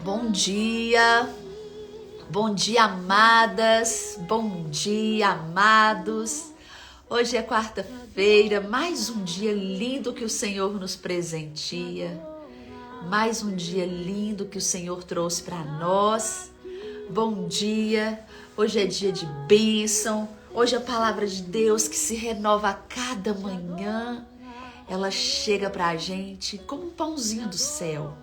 Bom dia, amadas, bom dia, amados. Hoje é quarta-feira, mais um dia lindo que o Senhor nos presenteia, mais um dia lindo que o Senhor trouxe para nós. Bom dia, hoje é dia de bênção, hoje a palavra de Deus que se renova a cada manhã, ela chega para a gente como um pãozinho do céu.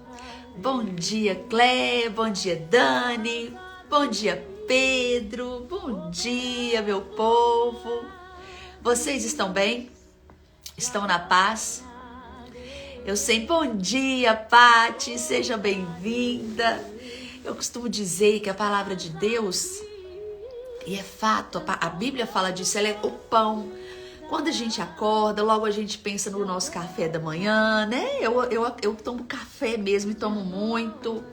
Bom dia, Clé, bom dia, Dani, bom dia, Pedro, bom dia, meu povo. Vocês estão bem? Estão na paz? Eu sei, bom dia, Pati, seja bem-vinda. Eu costumo dizer que a palavra de Deus, e é fato, a Bíblia fala disso, ela é o pão. Quando a gente acorda, logo a gente pensa no nosso café da manhã, né? Eu tomo café mesmo e tomo muito.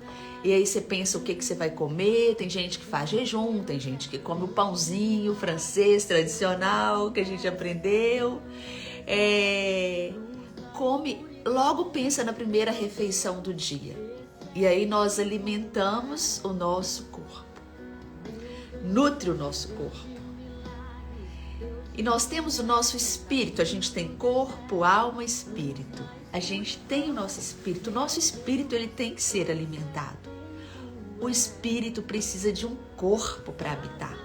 E aí você pensa o que você vai comer. Tem gente que faz jejum, tem gente que come o pãozinho francês tradicional que a gente aprendeu. Logo pensa na primeira refeição do dia. E aí nós alimentamos o nosso corpo. Nutre o nosso corpo. E nós temos o nosso espírito, a gente tem corpo, alma e espírito. A gente tem o nosso espírito ele tem que ser alimentado. O espírito precisa de um corpo para habitar.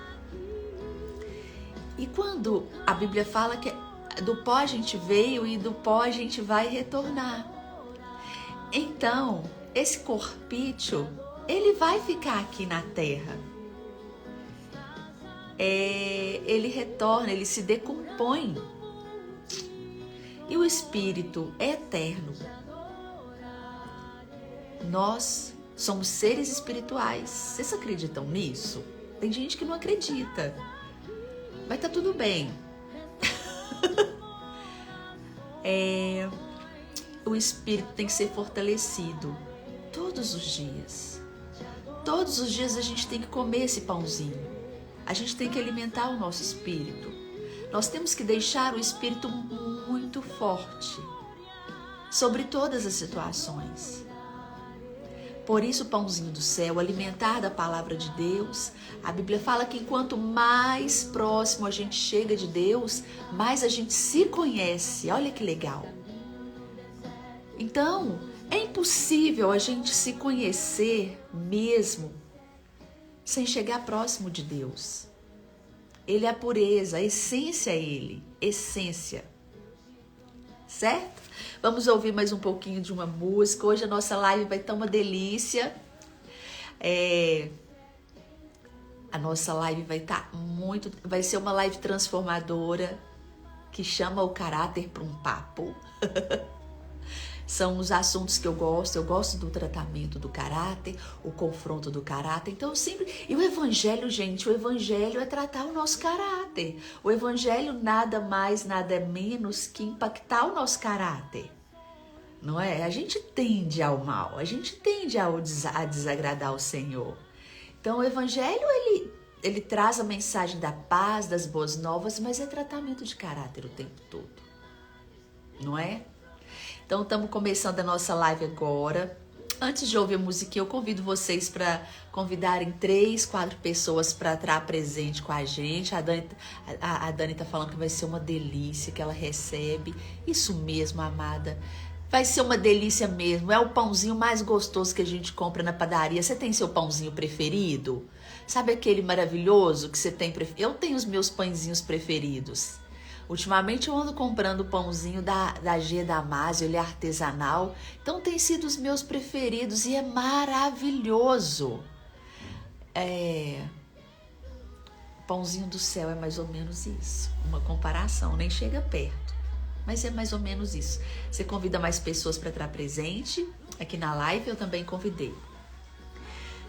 E quando a Bíblia fala que do pó a gente veio e do pó a gente vai retornar. Então, esse corpício, ele vai ficar aqui na terra. Ele retorna, ele se decompõe. E o espírito é eterno. Nós somos seres espirituais. Vocês acreditam nisso? Tem gente que não acredita. Mas tá tudo bem. O espírito tem que ser fortalecido todos os dias. Todos os dias a gente tem que comer esse pãozinho. A gente tem que alimentar o nosso espírito. Nós temos que deixar o espírito muito forte sobre todas as situações. Por isso, o pãozinho do céu, alimentar da palavra de Deus, a Bíblia fala que enquanto mais próximo a gente chega de Deus, mais a gente se conhece. Olha que legal. Então, é impossível a gente se conhecer mesmo sem chegar próximo de Deus. Ele é a pureza, a essência é Ele, essência. Certo? Vamos ouvir mais um pouquinho de uma música. Hoje a nossa live vai estar uma delícia. A nossa live vai ser uma live transformadora que chama o caráter para um papo. São os assuntos que eu gosto do tratamento do caráter, o confronto do caráter. Então E o evangelho, gente, o evangelho é tratar o nosso caráter. O evangelho nada mais, nada menos que impactar o nosso caráter. Não é? A gente tende ao mal, a gente tende a desagradar o Senhor. Então o evangelho, ele traz a mensagem da paz, das boas novas, mas é tratamento de caráter o tempo todo. Não é? Então, estamos começando a nossa live agora. Antes de ouvir a musiquinha, eu convido vocês para convidarem 3, 4 pessoas para estar presente com a gente. A Dani tá falando que vai ser uma delícia que ela recebe. Isso mesmo, amada. Vai ser uma delícia mesmo. É o pãozinho mais gostoso que a gente compra na padaria. Você tem seu pãozinho preferido? Sabe aquele maravilhoso que você tem preferido? Eu tenho os meus pãezinhos preferidos. Ultimamente eu ando comprando o pãozinho da G Damásio, ele é artesanal. Então tem sido os meus preferidos e é maravilhoso. Pãozinho do céu é mais ou menos isso. Uma comparação, nem chega perto. Mas é mais ou menos isso. Você convida mais pessoas para estar presente. Aqui na live eu também convidei.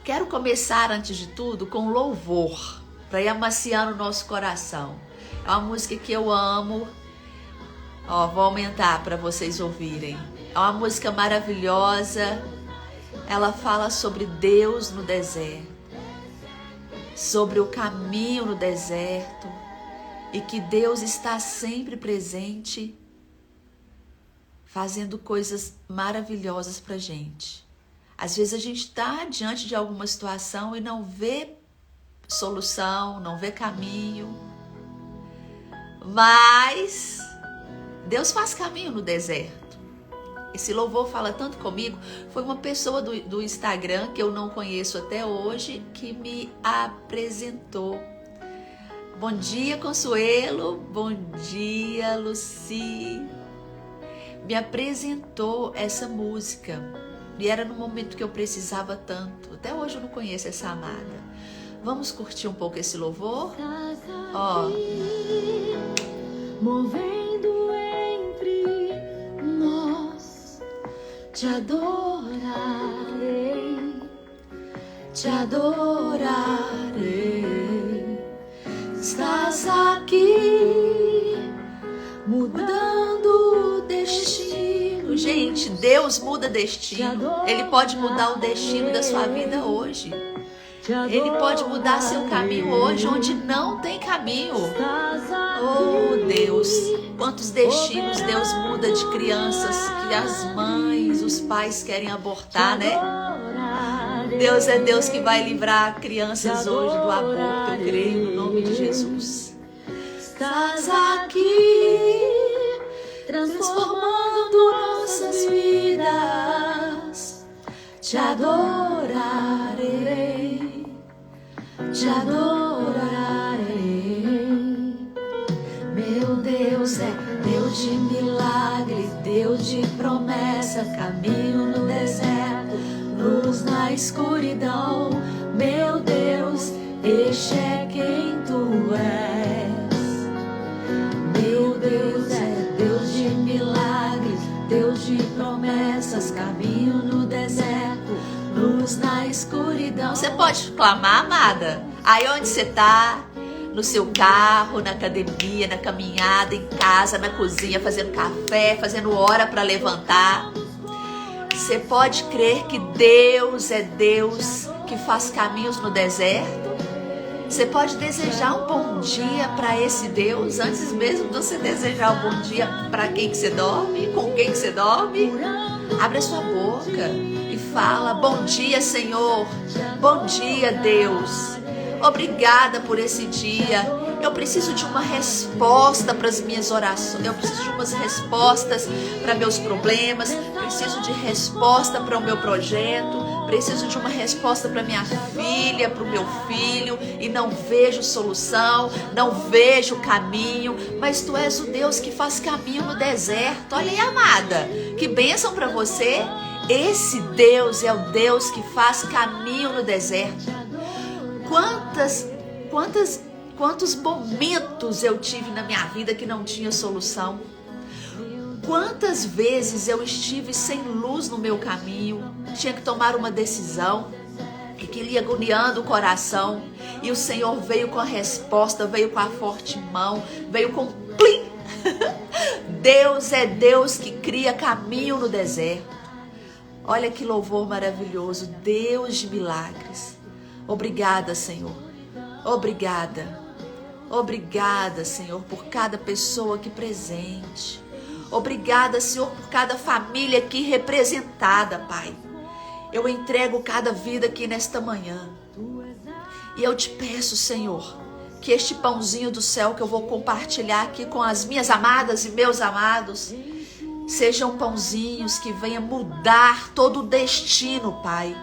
Quero começar, antes de tudo, com louvor, para ir amaciando o nosso coração. É uma música que eu amo. Vou aumentar para vocês ouvirem. É uma música maravilhosa. Ela fala sobre Deus no deserto, sobre o caminho no deserto, e que Deus está sempre presente, fazendo coisas maravilhosas pra gente. Às vezes a gente está diante de alguma situação e não vê solução, não vê caminho. Mas Deus faz caminho no deserto. Esse louvor fala tanto comigo. Foi uma pessoa do Instagram que eu não conheço até hoje que me apresentou. Bom dia, Consuelo. Bom dia, Luci. Me apresentou essa música. E era no momento que eu precisava tanto. Até hoje eu não conheço essa amada. Vamos curtir um pouco esse louvor? Ó. Movendo entre nós, te adorarei, te adorarei. Estás aqui, mudando o destino. Gente, Deus muda destino. Ele pode mudar o destino da sua vida hoje. Ele pode mudar seu caminho hoje, onde não tem caminho. Oh, Deus, quantos destinos Deus muda de crianças que as mães, os pais querem abortar, né? Deus é Deus que vai livrar crianças hoje do aborto, eu creio, no nome de Jesus. Estás aqui, transformando nossas vidas. Te adorarei, te adorarei. Meu Deus é Deus de milagre, Deus de promessa, caminho no deserto, luz na escuridão. Meu Deus, este é quem tu és. Meu Deus é Deus de milagres, Deus de promessas, caminho no deserto, luz na escuridão. Você pode clamar, amada? Aí onde você está? No seu carro, na academia, na caminhada, em casa, na cozinha, fazendo café, fazendo hora para levantar. Você pode crer que Deus é Deus que faz caminhos no deserto? Você pode desejar um bom dia para esse Deus antes mesmo de você desejar um bom dia para quem que você dorme, com quem que você dorme? Abre a sua boca e fala: bom dia, Senhor. Bom dia, Deus. Obrigada por esse dia. Eu preciso de uma resposta para as minhas orações. Eu preciso de umas respostas para meus problemas. Preciso de resposta para o meu projeto. Preciso de uma resposta para minha filha, para o meu filho. E não vejo solução, não vejo caminho. Mas Tu és o Deus que faz caminho no deserto. Olha aí, amada. Que bênção para você. Esse Deus é o Deus que faz caminho no deserto. Quantos momentos eu tive na minha vida que não tinha solução? Quantas vezes eu estive sem luz no meu caminho, tinha que tomar uma decisão que ia agoniando o coração, e o Senhor veio com a resposta, veio com a forte mão, veio com plim. Deus é Deus que cria caminho no deserto. Olha que louvor maravilhoso, Deus de milagres. Obrigada, Senhor. Obrigada. Obrigada, Senhor, por cada pessoa aqui presente. Obrigada, Senhor, por cada família aqui representada, Pai. Eu entrego cada vida aqui nesta manhã. E eu te peço, Senhor, que este pãozinho do céu que eu vou compartilhar aqui com as minhas amadas e meus amados, sejam pãozinhos que venham mudar todo o destino, Pai.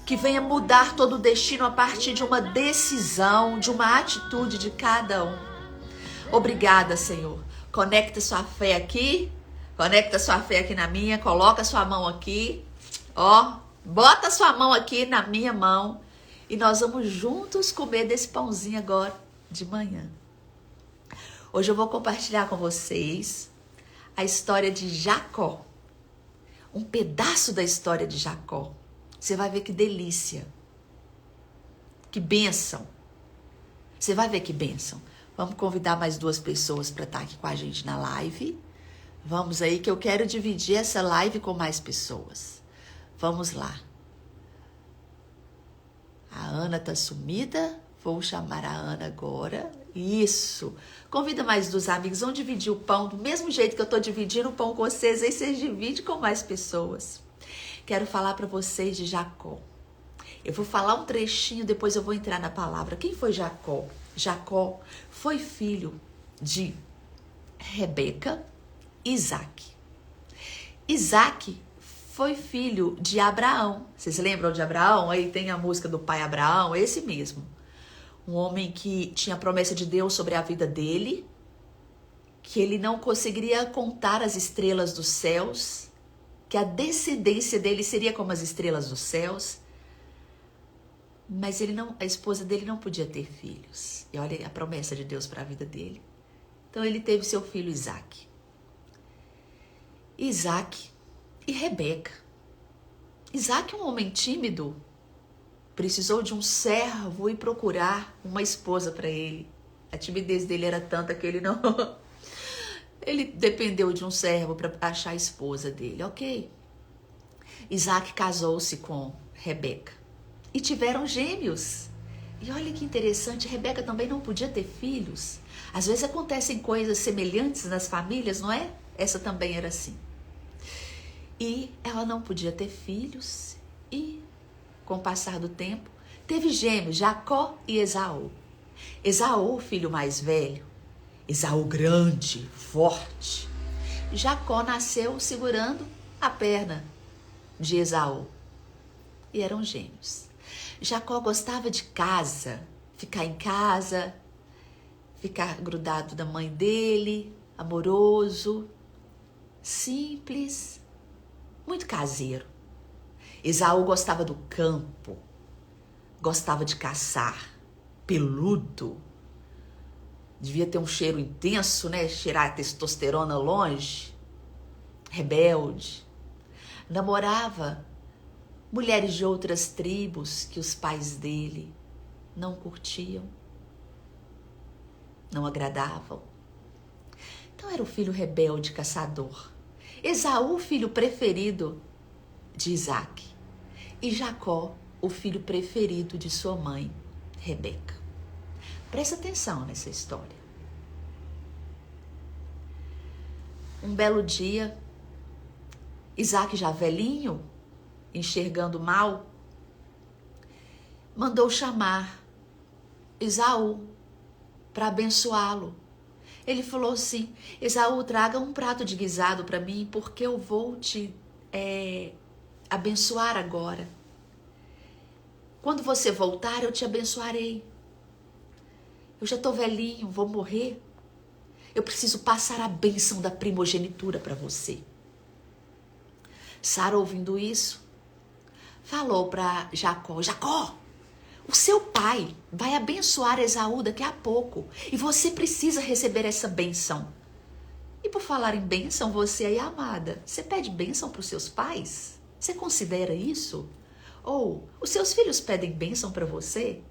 Que venha mudar todo o destino a partir de uma decisão, de uma atitude de cada um. Obrigada, Senhor. Conecta sua fé aqui. Conecta sua fé aqui na minha. Coloca sua mão aqui. Ó, bota sua mão aqui na minha mão. E nós vamos juntos comer desse pãozinho agora de manhã. Hoje eu vou compartilhar com vocês a história de Jacó. Um pedaço da história de Jacó. Você vai ver que delícia, que bênção. Você vai ver que bênção. Vamos convidar mais 2 pessoas para estar aqui com a gente na live. Vamos aí que eu quero dividir essa live com mais pessoas. Vamos lá. A Ana tá sumida. Vou chamar a Ana agora. Isso. Convida mais 2 amigos. Vão dividir o pão do mesmo jeito que eu tô dividindo o pão com vocês. Aí vocês dividem com mais pessoas. quero falar para vocês de Jacó. Eu vou falar um trechinho, depois eu vou entrar na palavra. Quem foi Jacó? Jacó foi filho de Rebeca e Isaac. Isaac foi filho de Abraão. Vocês lembram de Abraão? Aí tem a música do pai Abraão, esse mesmo. Um homem que tinha a promessa de Deus sobre a vida dele, que ele não conseguiria contar as estrelas dos céus, que a descendência dele seria como as estrelas dos céus, mas a esposa dele não podia ter filhos. E olha a promessa de Deus para a vida dele. Então ele teve seu filho Isaac. Isaac e Rebeca. Isaac, um homem tímido, precisou de um servo ir procurar uma esposa para ele. A timidez dele era tanta que ele não... Ele dependeu de um servo para achar a esposa dele, ok? Isaac casou-se com Rebeca e tiveram gêmeos. E olha que interessante, Rebeca também não podia ter filhos. Às vezes acontecem coisas semelhantes nas famílias, não é? Essa também era assim. E ela não podia ter filhos e, com o passar do tempo, teve gêmeos, Jacó e Esaú. Esaú, o filho mais velho, Esaú grande, forte. Jacó nasceu segurando a perna de Esaú. E eram gêmeos. Jacó gostava de casa, ficar em casa, ficar grudado da mãe dele, amoroso, simples, muito caseiro. Esaú gostava do campo, gostava de caçar, peludo. Devia ter um cheiro intenso, né? Cheirar a testosterona longe. Rebelde. Namorava mulheres de outras tribos que os pais dele não curtiam, não agradavam. Então era o filho rebelde, caçador. Esaú, o filho preferido de Isaac. E Jacó, o filho preferido de sua mãe, Rebeca. Presta atenção nessa história. Um belo dia, Isaac, já velhinho, enxergando mal, mandou chamar Esaú para abençoá-lo. Ele falou assim: Esaú, traga um prato de guisado para mim, porque eu vou te abençoar agora. Quando você voltar, eu te abençoarei. Eu já estou velhinho, vou morrer. Eu preciso passar a bênção da primogenitura para você. Sara, ouvindo isso, falou para Jacó: Jacó, o seu pai vai abençoar Esaú daqui a pouco e você precisa receber essa bênção. E por falar em bênção, você aí, amada, você pede bênção para os seus pais? Você considera isso? Ou os seus filhos pedem bênção para você?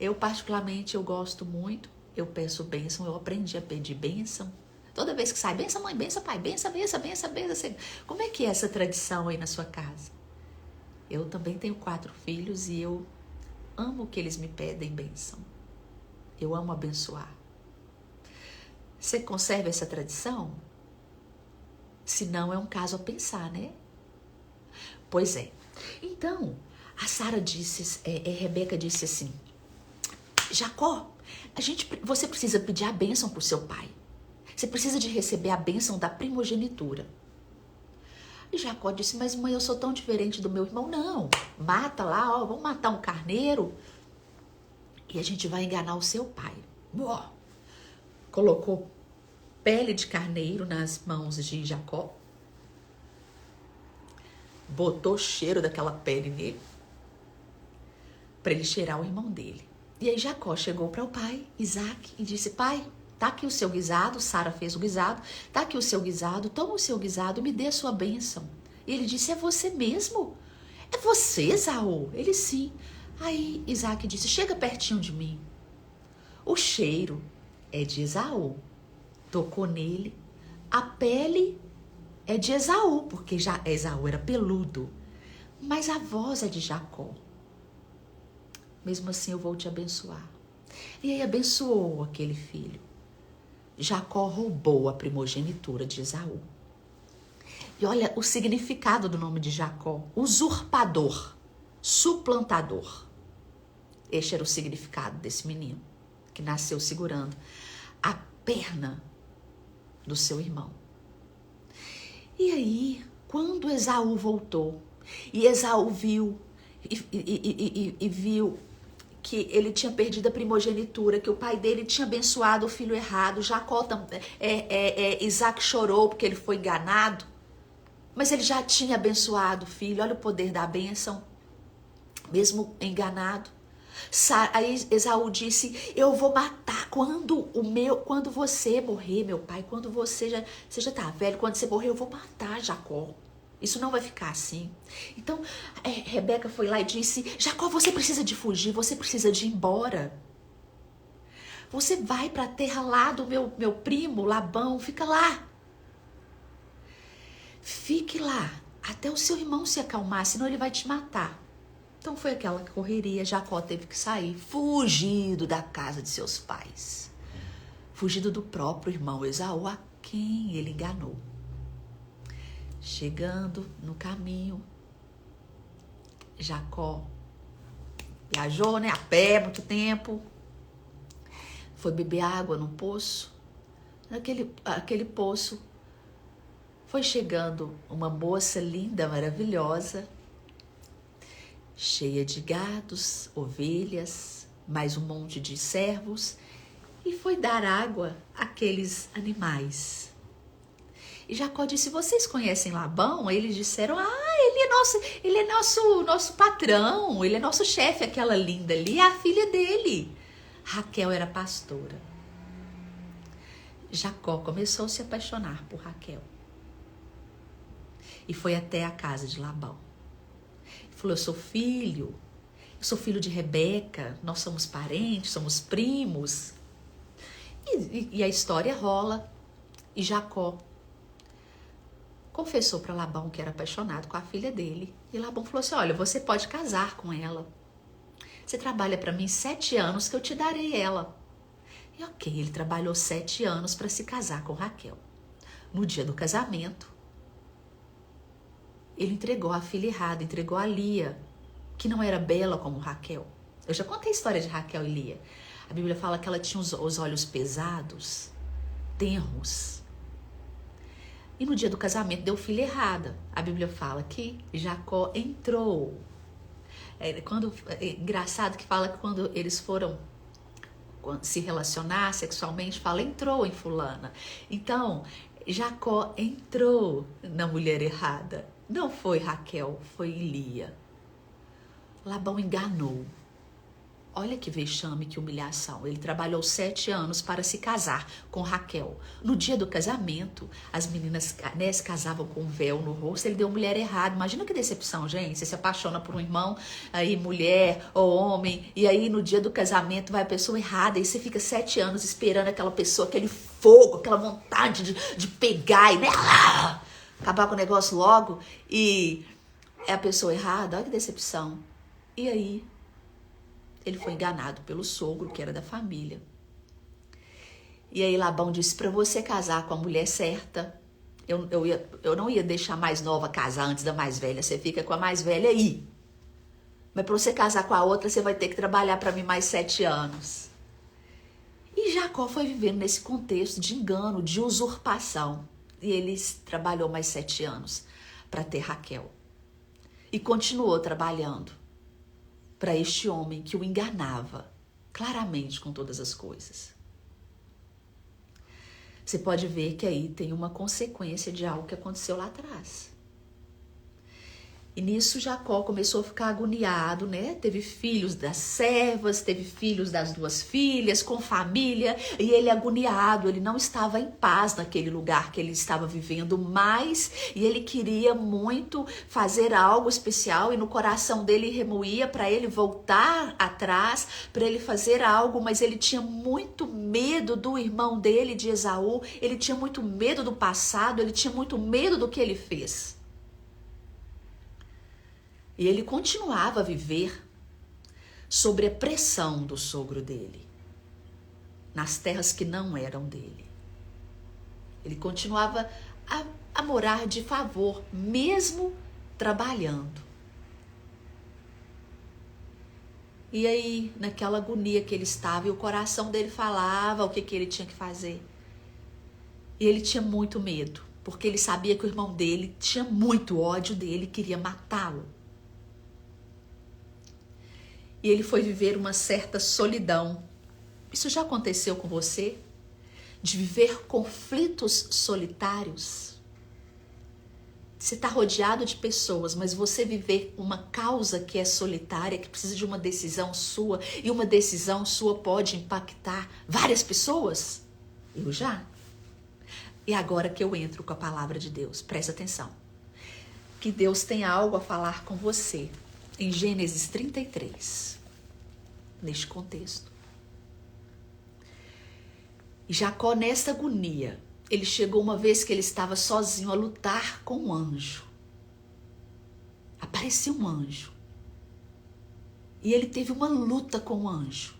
Eu, particularmente, eu gosto muito, eu peço bênção, eu aprendi a pedir bênção. Toda vez que sai, benção mãe, benção pai, benção. Como é que é essa tradição aí na sua casa? Eu também tenho 4 filhos e eu amo que eles me pedem bênção. Eu amo abençoar. Você conserva essa tradição? Se não, é um caso a pensar, né? Pois é. Então, Rebeca disse assim: Jacó, você precisa pedir a bênção para o seu pai. Você precisa de receber a bênção da primogenitura. E Jacó disse: mas mãe, eu sou tão diferente do meu irmão. Não, mata lá, ó, vamos matar um carneiro e a gente vai enganar o seu pai. Ó, colocou pele de carneiro nas mãos de Jacó, botou o cheiro daquela pele nele para ele cheirar o irmão dele. E aí Jacó chegou para o pai, Isaac, e disse: pai, tá aqui o seu guisado. Sara fez o guisado. Tá aqui o seu guisado, toma o seu guisado, me dê a sua bênção. E ele disse: é você mesmo? É você, Esaú? Ele: sim. Aí Isaac disse: chega pertinho de mim. O cheiro é de Esaú. Tocou nele. A pele é de Esaú, porque já Esaú era peludo. Mas a voz é de Jacó. Mesmo assim eu vou te abençoar. E aí abençoou aquele filho. Jacó roubou a primogenitura de Esaú. E olha o significado do nome de Jacó: usurpador, suplantador. Este era o significado desse menino, que nasceu segurando a perna do seu irmão. E aí, quando Esaú voltou, e Esaú viu, e viu que ele tinha perdido a primogenitura, que o pai dele tinha abençoado o filho errado, Jacó, Isaac chorou porque ele foi enganado, mas ele já tinha abençoado o filho. Olha o poder da bênção, mesmo enganado. Aí Esaú disse: eu vou matar quando você morrer, meu pai, quando você já tá velho, quando você morrer, eu vou matar Jacó. Isso não vai ficar assim. Então, Rebeca foi lá e disse: Jacó, você precisa de fugir, você precisa de ir embora. Você vai para a terra lá do meu primo Labão, fica lá. Fique lá até o seu irmão se acalmar, senão ele vai te matar. Então foi aquela correria. Jacó teve que sair, fugido da casa de seus pais, fugido do próprio irmão Esaú, a quem ele enganou. Chegando no caminho, Jacó viajou, a pé, muito tempo. Foi beber água num poço. Naquele poço foi chegando uma moça linda, maravilhosa, cheia de gados, ovelhas, mais um monte de servos, e foi dar água àqueles animais. E Jacó disse: vocês conhecem Labão? Aí eles disseram: ele é nosso patrão, ele é nosso chefe. Aquela linda ali é a filha dele. Raquel era pastora. Jacó começou a se apaixonar por Raquel e foi até a casa de Labão. Ele falou: eu sou filho de Rebeca, nós somos parentes, somos primos. E a história rola. E Jacó confessou para Labão que era apaixonado com a filha dele. E Labão falou assim: olha, você pode casar com ela. Você trabalha para mim 7 anos que eu te darei ela. E ok, ele trabalhou 7 anos para se casar com Raquel. No dia do casamento, ele entregou a filha errada, entregou a Lia, que não era bela como Raquel. Eu já contei a história de Raquel e Lia. A Bíblia fala que ela tinha os olhos pesados, tenros. E no dia do casamento deu filha errada. A Bíblia fala que Jacó entrou. Engraçado que fala que quando eles foram se relacionar sexualmente, fala entrou em fulana. Então, Jacó entrou na mulher errada. Não foi Raquel, foi Lia. Labão enganou. Olha que vexame, que humilhação. Ele trabalhou 7 anos para se casar com Raquel. No dia do casamento, as meninas se casavam com um véu no rosto. Ele deu mulher errada. Imagina que decepção, gente. Você se apaixona por um irmão, aí mulher ou homem, e aí no dia do casamento vai a pessoa errada. E você fica 7 anos esperando aquela pessoa, aquele fogo, aquela vontade de pegar e acabar com o negócio logo. E é a pessoa errada. Olha que decepção. E aí ele foi enganado pelo sogro, que era da família. E aí Labão disse: para você casar com a mulher certa, eu não ia deixar a mais nova casar antes da mais velha. Você fica com a mais velha aí. Mas para você casar com a outra, você vai ter que trabalhar para mim mais 7 anos. E Jacó foi vivendo nesse contexto de engano, de usurpação. E ele trabalhou mais 7 anos para ter Raquel. E continuou trabalhando para este homem que o enganava claramente com todas as coisas. Você pode ver que aí tem uma consequência de algo que aconteceu lá atrás. E nisso Jacó começou a ficar agoniado, né? Teve filhos das servas, teve filhos das 2 filhas, com família, e ele agoniado, ele não estava em paz naquele lugar que ele estava vivendo mais, e ele queria muito fazer algo especial, e no coração dele remoía para ele voltar atrás, para ele fazer algo, mas ele tinha muito medo do irmão dele, de Esaú, ele tinha muito medo do passado, ele tinha muito medo do que ele fez. E ele continuava a viver sobre a pressão do sogro dele, nas terras que não eram dele. Ele continuava a morar de favor, mesmo trabalhando. E aí, naquela agonia que ele estava, e o coração dele falava o que ele tinha que fazer. E ele tinha muito medo, porque ele sabia que o irmão dele tinha muito ódio dele, queria matá-lo. E ele foi viver uma certa solidão. Isso já aconteceu com você? De viver conflitos solitários? Você está rodeado de pessoas, mas você viver uma causa que é solitária, que precisa de uma decisão sua, e uma decisão sua pode impactar várias pessoas? Eu já. E agora que eu entro com a palavra de Deus, presta atenção. Que Deus tem algo a falar com você em Gênesis 33, neste contexto. Jacó, nessa agonia, ele chegou uma vez que ele estava sozinho a lutar com um anjo. Apareceu um anjo. E ele teve uma luta com o anjo.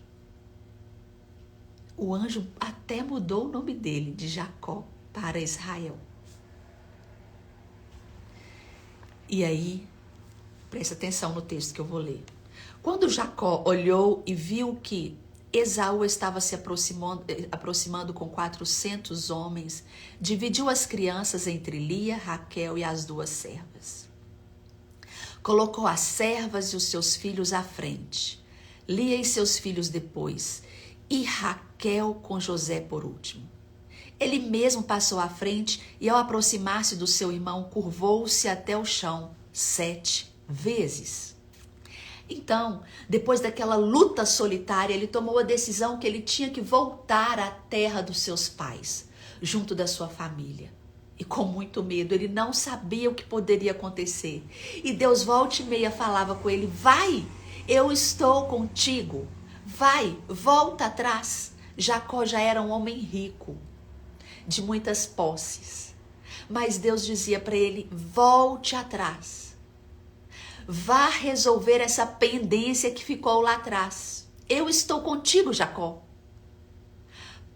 O anjo até mudou o nome dele, de Jacó, para Israel. E aí, presta atenção no texto que eu vou ler. Quando Jacó olhou e viu que Esaú estava se aproximando com 400 homens, dividiu as crianças entre Lia, Raquel e as 2 servas. Colocou as servas e os seus filhos à frente, Lia e seus filhos depois, e Raquel com José por último. Ele mesmo passou à frente e, ao aproximar-se do seu irmão, curvou-se até o chão 7 vezes. Então, depois daquela luta solitária, ele tomou a decisão que ele tinha que voltar à terra dos seus pais, junto da sua família. E com muito medo, ele não sabia o que poderia acontecer. E Deus volta e meia falava com ele: vai, eu estou contigo. Vai, volta atrás. Jacó já era um homem rico, de muitas posses. Mas Deus dizia para ele: volte atrás. Vá resolver essa pendência que ficou lá atrás. Eu estou contigo, Jacó.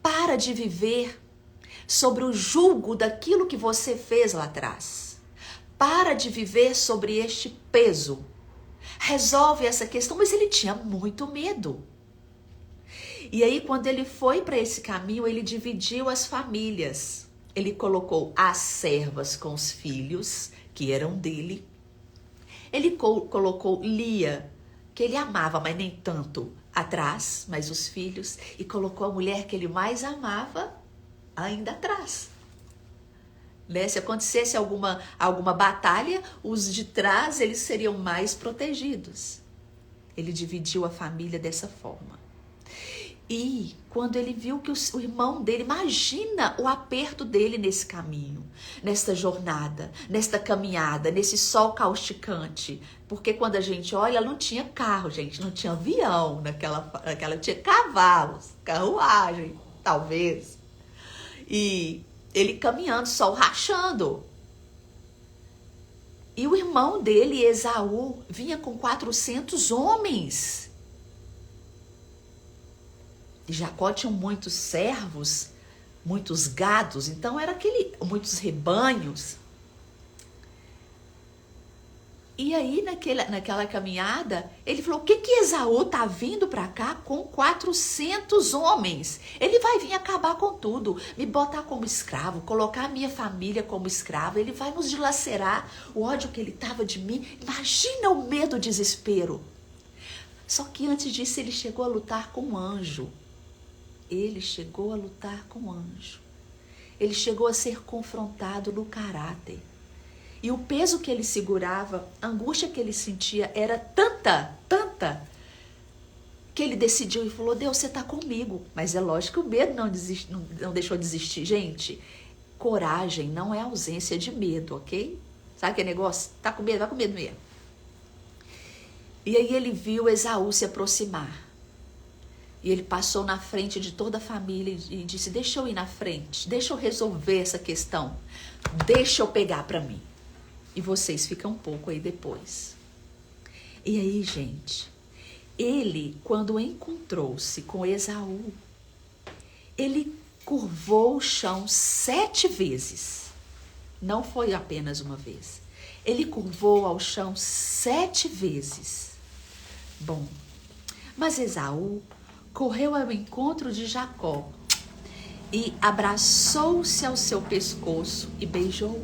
Para de viver sobre o jugo daquilo que você fez lá atrás. Para de viver sobre este peso. Resolve essa questão, mas ele tinha muito medo. E aí, quando ele foi para esse caminho, ele dividiu as famílias. Ele colocou as servas com os filhos, que eram dele. Ele colocou Lia, que ele amava, mas nem tanto, atrás, mas os filhos. E colocou a mulher que ele mais amava ainda atrás. Né? Se acontecesse alguma batalha, os de trás eles seriam mais protegidos. Ele dividiu a família dessa forma. E quando ele viu que o irmão dele, imagina o aperto dele nesse caminho, nesta jornada, nesta caminhada, nesse sol causticante. Porque quando a gente olha, não tinha carro, gente, não tinha avião naquela tinha cavalos, carruagem, talvez. E ele caminhando, sol rachando. E o irmão dele, Esaú, vinha com 400 homens. E Jacó tinha muitos servos, muitos gados, então era muitos rebanhos. E aí, naquela caminhada, ele falou: o que Esaú tá vindo para cá com 400 homens? Ele vai vir acabar com tudo, me botar como escravo, colocar a minha família como escravo, ele vai nos dilacerar. O ódio que ele tava de mim, imagina o medo, o desespero. Só que antes disso, ele chegou a lutar com um anjo. Ele chegou a lutar com um anjo. Ele chegou a ser confrontado no caráter. E o peso que ele segurava, a angústia que ele sentia era tanta, que ele decidiu e falou: Deus, você está comigo. Mas é lógico que o medo não deixou de existir. Gente, coragem não é ausência de medo, ok? Sabe aquele negócio? Tá com medo? Vai com medo mesmo. E aí ele viu Esaú se aproximar. E ele passou na frente de toda a família e disse: deixa eu ir na frente, deixa eu resolver essa questão, deixa eu pegar para mim. E vocês ficam um pouco aí depois. E aí, gente, ele, quando encontrou-se com Esaú, ele curvou o chão 7 vezes. Não foi apenas uma vez. Ele curvou ao chão 7 vezes. Bom, mas Esaú correu ao encontro de Jacó e abraçou-se ao seu pescoço e beijou.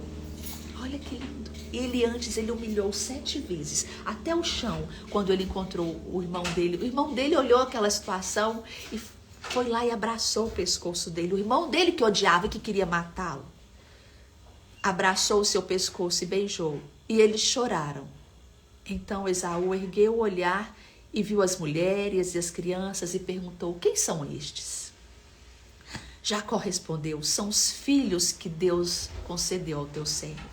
Olha que lindo. Ele humilhou 7 vezes, até o chão, quando ele encontrou o irmão dele. O irmão dele olhou aquela situação e foi lá e abraçou o pescoço dele. O irmão dele que odiava e que queria matá-lo. Abraçou o seu pescoço e beijou. E eles choraram. Então Esaú ergueu o olhar e viu as mulheres e as crianças e perguntou: quem são estes? Jacó respondeu: são os filhos que Deus concedeu ao teu servo.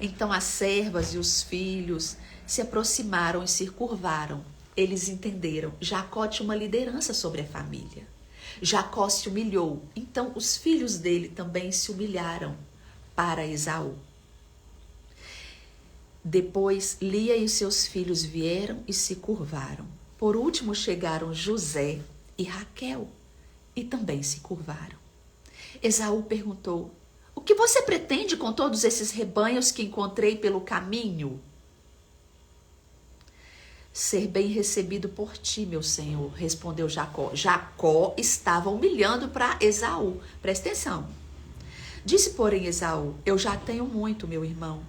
Então as servas e os filhos se aproximaram e se curvaram. Eles entenderam. Jacó tinha uma liderança sobre a família. Jacó se humilhou. Então os filhos dele também se humilharam para Esaú. Depois Lia e seus filhos vieram e se curvaram. Por último chegaram José e Raquel e também se curvaram. Esaú perguntou: o que você pretende com todos esses rebanhos que encontrei pelo caminho? Ser bem recebido por ti, meu senhor, respondeu Jacó. Jacó estava humilhando para Esaú. Presta atenção. Disse, porém, Esaú: eu já tenho muito, meu irmão.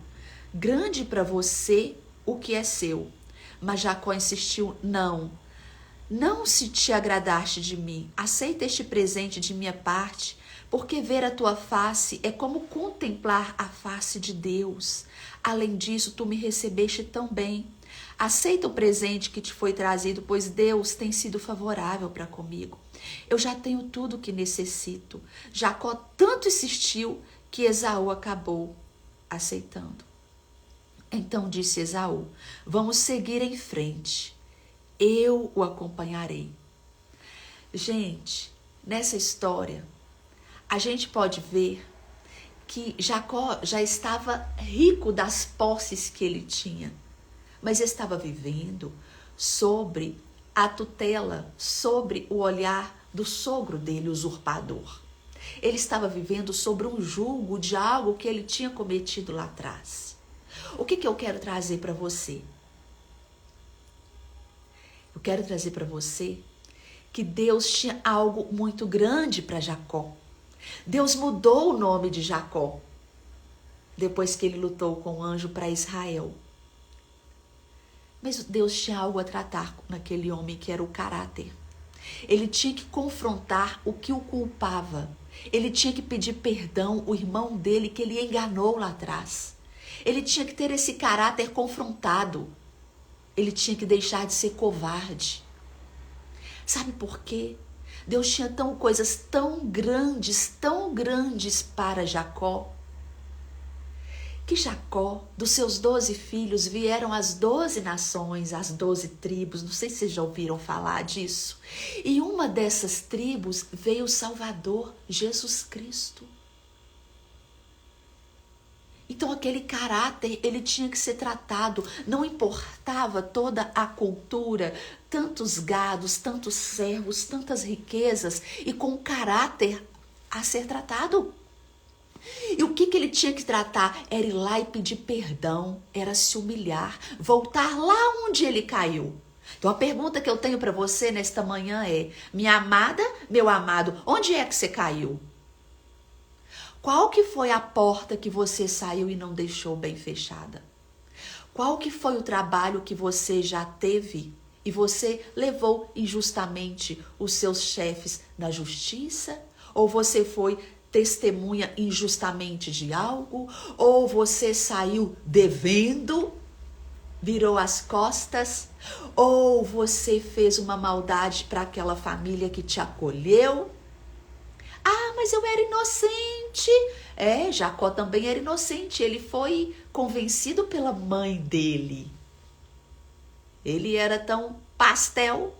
Grande para você o que é seu. Mas Jacó insistiu: não se te agradaste de mim, aceita este presente de minha parte, porque ver a tua face é como contemplar a face de Deus. Além disso, tu me recebeste tão bem. Aceita o presente que te foi trazido, pois Deus tem sido favorável para comigo. Eu já tenho tudo o que necessito. Jacó tanto insistiu que Esaú acabou aceitando. Então disse Esaú: vamos seguir em frente. Eu o acompanharei. Gente, nessa história, a gente pode ver que Jacó já estava rico das posses que ele tinha, mas estava vivendo sobre a tutela, sobre o olhar do sogro dele, usurpador. Ele estava vivendo sobre um julgo de algo que ele tinha cometido lá atrás. O que eu quero trazer para você? Eu quero trazer para você que Deus tinha algo muito grande para Jacó. Deus mudou o nome de Jacó depois que ele lutou com o anjo para Israel. Mas Deus tinha algo a tratar naquele homem, que era o caráter. Ele tinha que confrontar o que o culpava. Ele tinha que pedir perdão ao irmão dele que ele enganou lá atrás. Ele tinha que ter esse caráter confrontado. Ele tinha que deixar de ser covarde. Sabe por quê? Deus tinha coisas tão grandes para Jacó, que Jacó, dos seus 12 filhos, vieram as 12 nações, as 12 tribos. Não sei se vocês já ouviram falar disso. E uma dessas tribos veio o Salvador, Jesus Cristo. Então aquele caráter, ele tinha que ser tratado. Não importava toda a cultura, tantos gados, tantos servos, tantas riquezas, e com caráter a ser tratado. E o que ele tinha que tratar? Era ir lá e pedir perdão, era se humilhar, voltar lá onde ele caiu. Então a pergunta que eu tenho para você nesta manhã é: minha amada, meu amado, onde é que você caiu? Qual que foi a porta que você saiu e não deixou bem fechada? Qual que foi o trabalho que você já teve e você levou injustamente os seus chefes na justiça? Ou você foi testemunha injustamente de algo? Ou você saiu devendo, virou as costas? Ou você fez uma maldade para aquela família que te acolheu? Ah, mas eu era inocente. Jacó também era inocente. Ele foi convencido pela mãe dele. Ele era tão pastel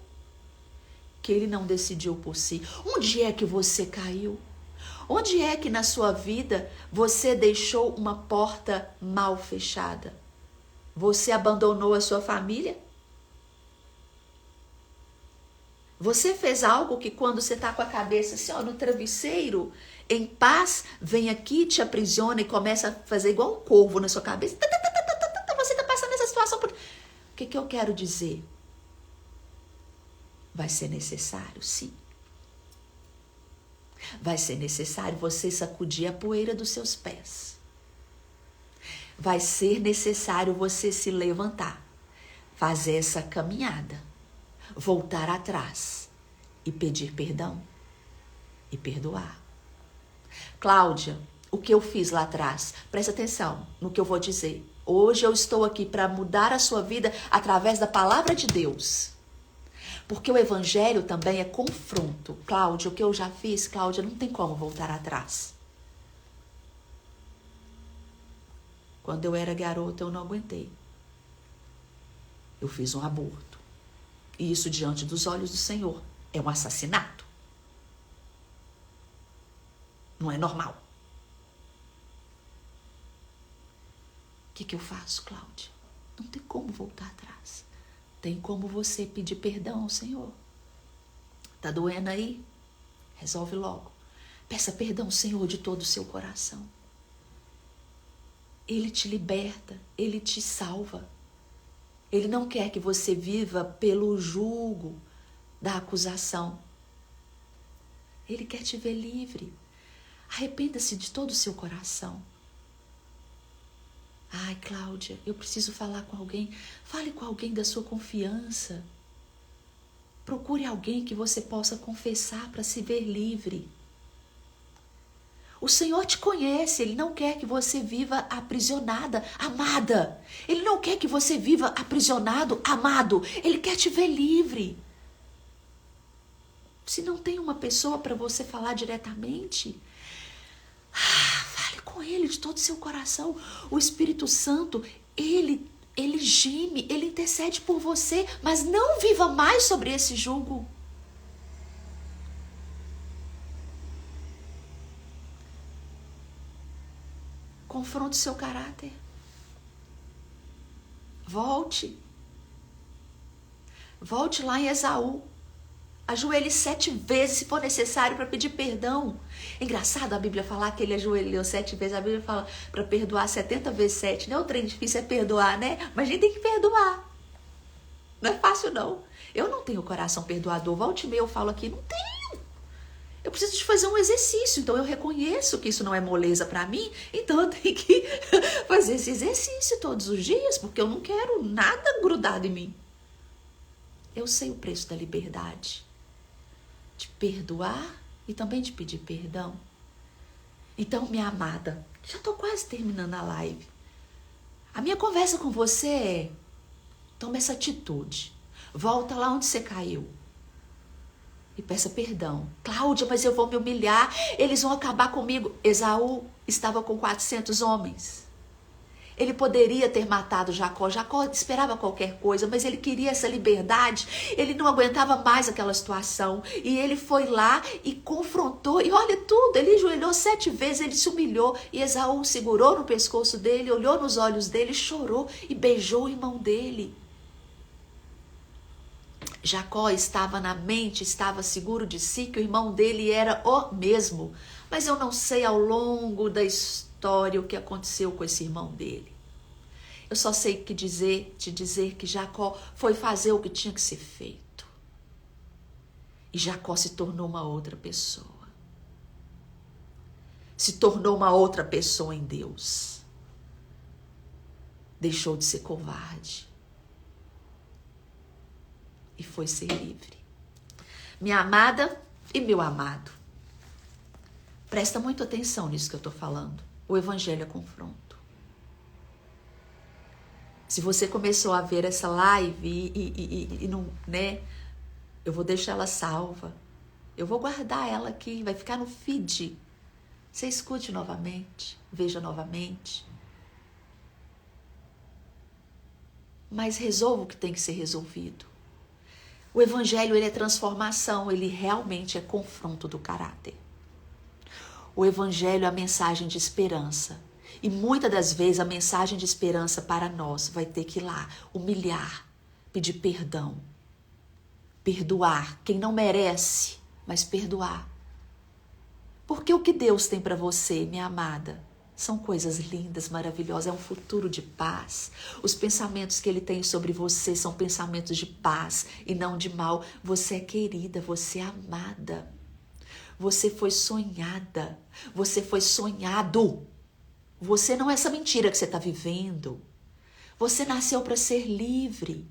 que ele não decidiu por si. Onde é que você caiu? Onde é que na sua vida você deixou uma porta mal fechada? Você abandonou a sua família? Você fez algo que quando você está com a cabeça assim, no travesseiro, em paz, vem aqui, te aprisiona e começa a fazer igual um corvo na sua cabeça. Você está passando essa situação. O que eu quero dizer? Vai ser necessário, sim. Vai ser necessário você sacudir a poeira dos seus pés. Vai ser necessário você se levantar, fazer essa caminhada, voltar atrás e pedir perdão e perdoar. Cláudia, o que eu fiz lá atrás? Presta atenção no que eu vou dizer. Hoje eu estou aqui para mudar a sua vida através da palavra de Deus. Porque o evangelho também é confronto. Cláudia, o que eu já fiz, Cláudia, não tem como voltar atrás. Quando eu era garota, eu não aguentei. Eu fiz um aborto. E isso, diante dos olhos do Senhor, é um assassinato. Não é normal. O que eu faço, Cláudia? Não tem como voltar atrás. Tem como você pedir perdão ao Senhor. Tá doendo aí? Resolve logo. Peça perdão, Senhor, de todo o seu coração. Ele te liberta, Ele te salva. Ele não quer que você viva pelo julgo da acusação. Ele quer te ver livre. Arrependa-se de todo o seu coração. Ai, Cláudia, eu preciso falar com alguém. Fale com alguém da sua confiança. Procure alguém que você possa confessar para se ver livre. O Senhor te conhece, Ele não quer que você viva aprisionada, amada. Ele não quer que você viva aprisionado, amado. Ele quer te ver livre. Se não tem uma pessoa para você falar diretamente, fale com Ele de todo o seu coração. O Espírito Santo, Ele geme, Ele intercede por você, mas não viva mais sobre esse jugo. Confronte seu caráter. Volte. Volte lá em Esaú. Ajoelhe 7 vezes se for necessário para pedir perdão. É engraçado a Bíblia falar que ele ajoelhou 7 vezes. A Bíblia fala para perdoar 70 vezes 7. Não é o trem difícil, é perdoar, né? Mas a gente tem que perdoar. Não é fácil, não. Eu não tenho coração perdoador. Volte e meia eu falo aqui, não tenho. Eu preciso de fazer um exercício. Então eu reconheço que isso não é moleza para mim. Então eu tenho que fazer esse exercício todos os dias. Porque eu não quero nada grudado em mim. Eu sei o preço da liberdade. De perdoar e também de pedir perdão. Então, minha amada, já estou quase terminando a live. A minha conversa com você é: toma essa atitude. Volta lá onde você caiu. E peça perdão. Cláudia, mas eu vou me humilhar. Eles vão acabar comigo. Esaú estava com 400 homens. Ele poderia ter matado Jacó. Jacó esperava qualquer coisa, mas ele queria essa liberdade. Ele não aguentava mais aquela situação. E ele foi lá e confrontou. E olha tudo, ele ajoelhou 7 vezes, ele se humilhou. E Esaú segurou no pescoço dele, olhou nos olhos dele, chorou e beijou o irmão dele. Jacó estava na mente, estava seguro de si, que o irmão dele era o mesmo. Mas eu não sei ao longo da história o que aconteceu com esse irmão dele. Eu só sei te dizer que Jacó foi fazer o que tinha que ser feito. E Jacó se tornou uma outra pessoa. Se tornou uma outra pessoa em Deus. Deixou de ser covarde. E foi ser livre. Minha amada e meu amado, presta muita atenção nisso que eu estou falando. O evangelho é confronto. Se você começou a ver essa live e não, né? Eu vou deixar ela salva. Eu vou guardar ela aqui, vai ficar no feed. Você escute novamente, veja novamente. Mas resolva o que tem que ser resolvido. O evangelho, ele é transformação, ele realmente é confronto do caráter. O evangelho é a mensagem de esperança. E muitas das vezes a mensagem de esperança para nós vai ter que ir lá, humilhar, pedir perdão. Perdoar quem não merece, mas perdoar. Porque o que Deus tem para você, minha amada, são coisas lindas, maravilhosas, é um futuro de paz. Os pensamentos que Ele tem sobre você são pensamentos de paz e não de mal. Você é querida, você é amada. Você foi sonhada, você foi sonhado. Você não é essa mentira que você está vivendo. Você nasceu para ser livre.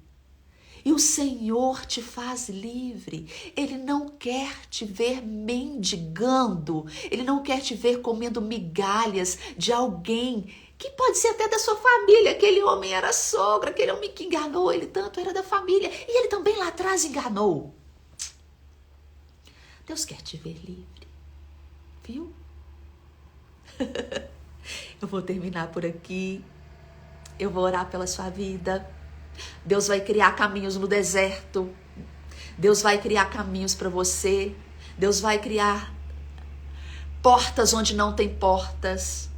E o Senhor te faz livre. Ele não quer te ver mendigando. Ele não quer te ver comendo migalhas de alguém que pode ser até da sua família. Aquele homem era sogro, aquele homem que enganou ele tanto era da família. E ele também lá atrás enganou. Deus quer te ver livre. Viu? Eu vou terminar por aqui. Eu vou orar pela sua vida. Deus vai criar caminhos no deserto. Deus vai criar caminhos para você. Deus vai criar portas onde não tem portas.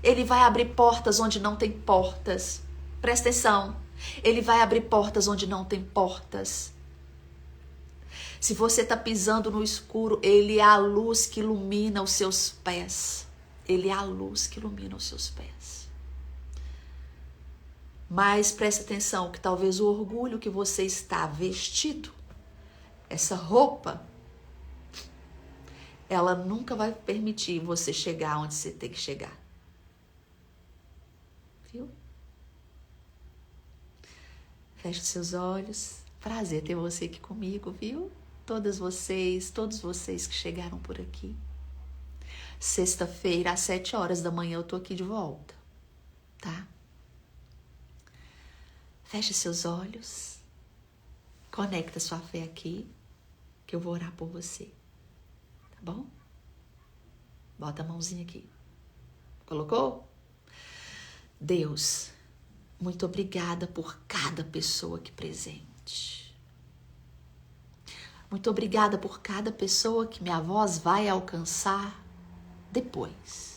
Ele vai abrir portas onde não tem portas. Presta atenção. Ele vai abrir portas onde não tem portas. Se você está pisando no escuro, Ele é a luz que ilumina os seus pés. Ele é a luz que ilumina os seus pés. Mas preste atenção que talvez o orgulho que você está vestido, essa roupa, ela nunca vai permitir você chegar onde você tem que chegar. Viu? Feche seus olhos. Prazer ter você aqui comigo, viu? Todos vocês que chegaram por aqui. Sexta-feira, às 7 horas da manhã, eu tô aqui de volta, tá? Feche seus olhos, conecta sua fé aqui, que eu vou orar por você, tá bom? Bota a mãozinha aqui. Colocou? Deus, muito obrigada por cada pessoa aqui presente. Muito obrigada por cada pessoa que minha voz vai alcançar depois.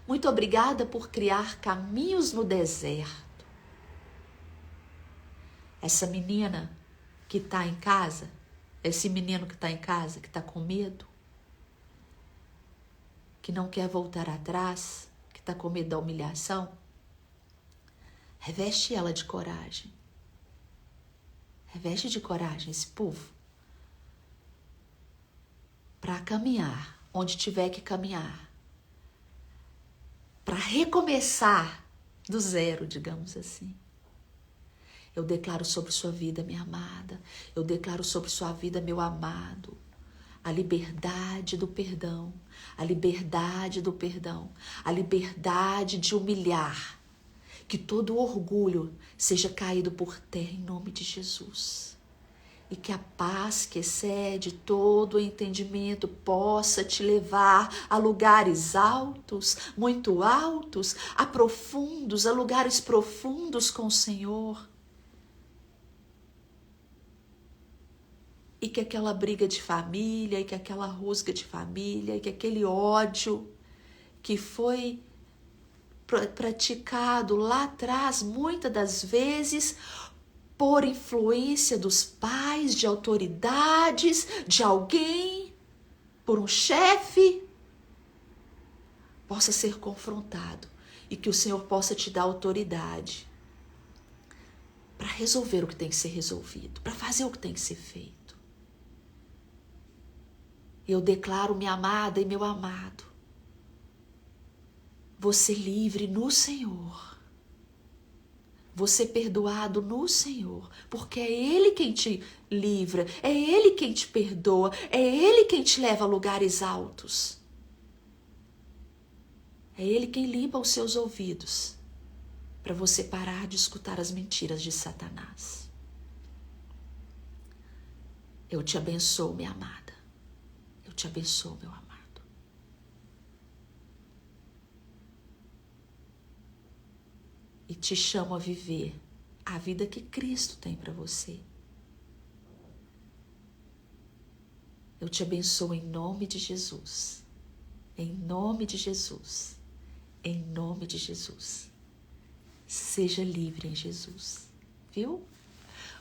Muito obrigada por criar caminhos no deserto. Essa menina que está em casa, esse menino que está em casa, que está com medo, que não quer voltar atrás, que está com medo da humilhação, reveste ela de coragem. Reveste de coragem esse povo para caminhar onde tiver que caminhar. Para recomeçar do zero, digamos assim. Eu declaro sobre sua vida, minha amada. Eu declaro sobre sua vida, meu amado. A liberdade do perdão. A liberdade do perdão. A liberdade de humilhar. Que todo orgulho seja caído por terra em nome de Jesus. E que a paz que excede todo o entendimento possa te levar a lugares altos, muito altos, a lugares profundos com o Senhor. E que aquela briga de família, e que aquela rusga de família, e que aquele ódio que foi praticado lá atrás, muitas das vezes, por influência dos pais, de autoridades, de alguém, por um chefe, possa ser confrontado e que o Senhor possa te dar autoridade para resolver o que tem que ser resolvido, para fazer o que tem que ser feito. Eu declaro, minha amada e meu amado, você livre no Senhor. Você perdoado no Senhor, porque é Ele quem te livra, é Ele quem te perdoa, é Ele quem te leva a lugares altos. É Ele quem limpa os seus ouvidos, para você parar de escutar as mentiras de Satanás. Eu te abençoo, minha amada. Eu te abençoo, meu amado. E te chamo a viver a vida que Cristo tem para você. Eu te abençoo em nome de Jesus. Em nome de Jesus. Em nome de Jesus. Seja livre em Jesus. Viu?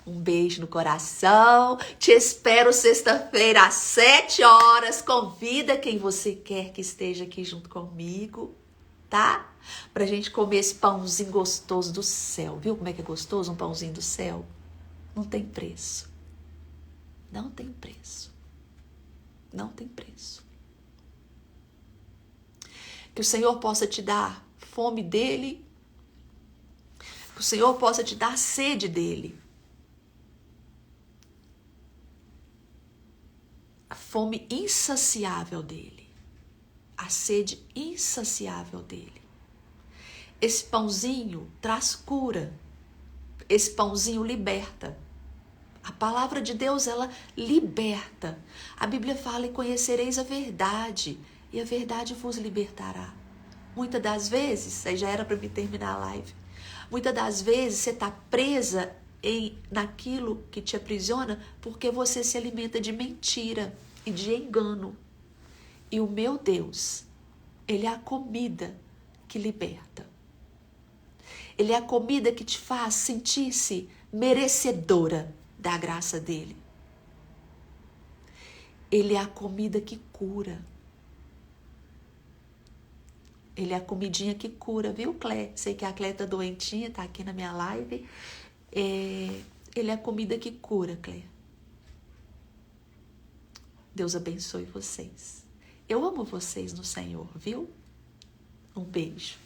Um beijo no coração. Te espero sexta-feira às 7 horas. Convida quem você quer que esteja aqui junto comigo, tá? Pra gente comer esse pãozinho gostoso do céu. Viu como é que é gostoso um pãozinho do céu? Não tem preço. Não tem preço. Não tem preço. Que o Senhor possa te dar fome dele. Que o Senhor possa te dar sede dele. A fome insaciável dele. A sede insaciável dele. Esse pãozinho traz cura. Esse pãozinho liberta. A palavra de Deus, ela liberta. A Bíblia fala: e conhecereis a verdade, e a verdade vos libertará. Muitas das vezes, aí já era para me terminar a live, muitas das vezes você está presa naquilo que te aprisiona porque você se alimenta de mentira e de engano. E o meu Deus, ele é a comida que liberta. Ele é a comida que te faz sentir-se merecedora da graça dele. Ele é a comida que cura. Ele é a comidinha que cura, viu, Clé? Sei que a Clé tá doentinha, tá aqui na minha live. Ele é a comida que cura, Clé. Deus abençoe vocês. Eu amo vocês no Senhor, viu? Um beijo.